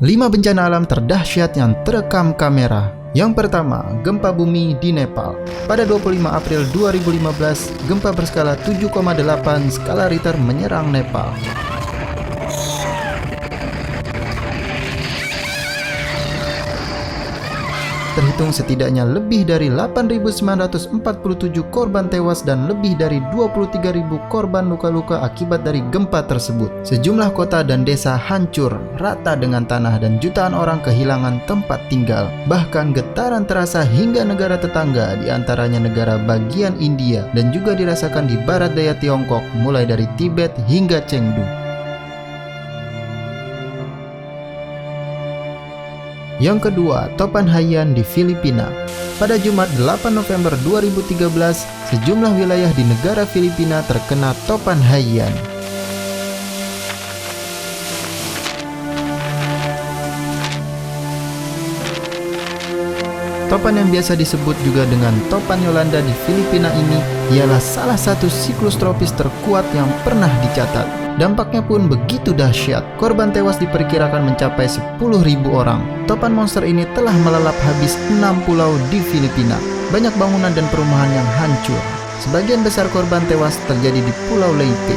5 bencana alam terdahsyat yang terekam kamera. Yang pertama, gempa bumi di Nepal. Pada 25 April 2015, gempa berskala 7,8 skala Richter menyerang Nepal. Terhitung setidaknya lebih dari 8.947 korban tewas dan lebih dari 23.000 korban luka-luka akibat dari gempa tersebut. Sejumlah kota dan desa hancur rata dengan tanah dan jutaan orang kehilangan tempat tinggal. Bahkan getaran terasa hingga negara tetangga, diantaranya negara bagian India, dan juga dirasakan di barat daya Tiongkok mulai dari Tibet hingga Chengdu. Yang kedua, Topan Haiyan di Filipina. Pada Jumat 8 November 2013, sejumlah wilayah di negara Filipina terkena Topan Haiyan. Topan yang biasa disebut juga dengan Topan Yolanda di Filipina ini ialah salah satu siklus tropis terkuat yang pernah dicatat. Dampaknya pun begitu dahsyat, korban tewas diperkirakan mencapai 10.000 orang. Topan monster ini telah melalap habis 6 pulau di Filipina. Banyak bangunan dan perumahan yang hancur. Sebagian besar korban tewas terjadi di Pulau Leyte.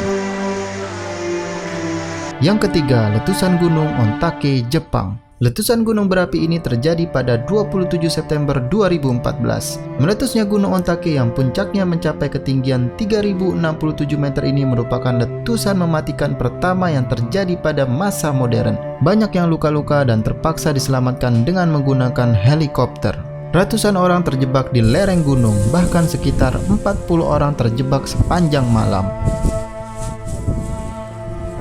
Yang ketiga, letusan gunung Ontake, Jepang. Letusan gunung berapi ini terjadi pada 27 September 2014. Meletusnya gunung Ontake yang puncaknya mencapai ketinggian 3067 meter ini merupakan letusan mematikan pertama yang terjadi pada masa modern. Banyak yang luka-luka dan terpaksa diselamatkan dengan menggunakan helikopter. Ratusan orang terjebak di lereng gunung, bahkan sekitar 40 orang terjebak sepanjang malam.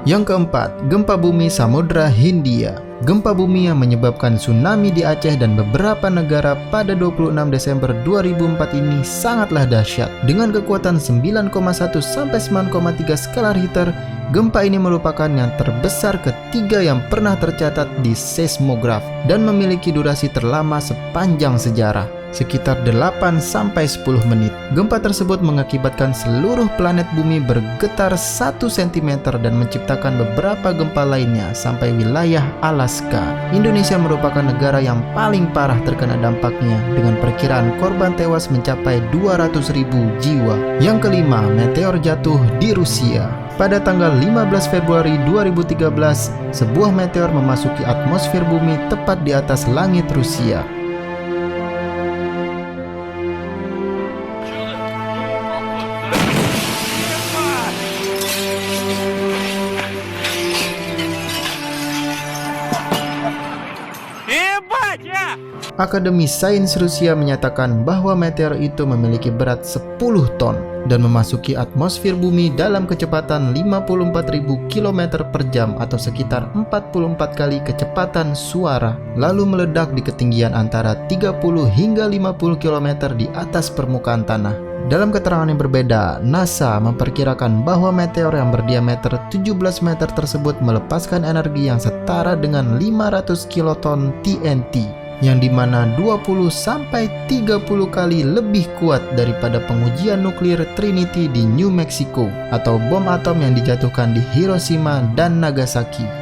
Yang keempat, gempa bumi Samudra Hindia. Gempa bumi yang menyebabkan tsunami di Aceh dan beberapa negara pada 26 Desember 2004 ini sangatlah dahsyat. Dengan kekuatan 9,1 sampai 9,3 skala Richter, gempa ini merupakan yang terbesar ketiga yang pernah tercatat di seismograf dan memiliki durasi terlama sepanjang sejarah, sekitar 8 sampai 10 menit. Gempa tersebut mengakibatkan seluruh planet bumi bergetar 1 cm dan menciptakan beberapa gempa lainnya sampai wilayah Alaska. Indonesia merupakan negara yang paling parah terkena dampaknya dengan perkiraan korban tewas mencapai 200.000 jiwa. Yang kelima, meteor jatuh di Rusia. Pada tanggal 15 Februari 2013, sebuah meteor memasuki atmosfer bumi tepat di atas langit Rusia. Akademi Sains Rusia menyatakan bahwa meteor itu memiliki berat 10 ton dan memasuki atmosfer bumi dalam kecepatan 54.000 km per jam atau sekitar 44 kali kecepatan suara, lalu meledak di ketinggian antara 30 hingga 50 km di atas permukaan tanah. Dalam keterangan yang berbeda, NASA memperkirakan bahwa meteor yang berdiameter 17 meter tersebut melepaskan energi yang setara dengan 500 kiloton TNT, yang dimana 20 sampai 30 kali lebih kuat daripada pengujian nuklir Trinity di New Mexico atau bom atom yang dijatuhkan di Hiroshima dan Nagasaki.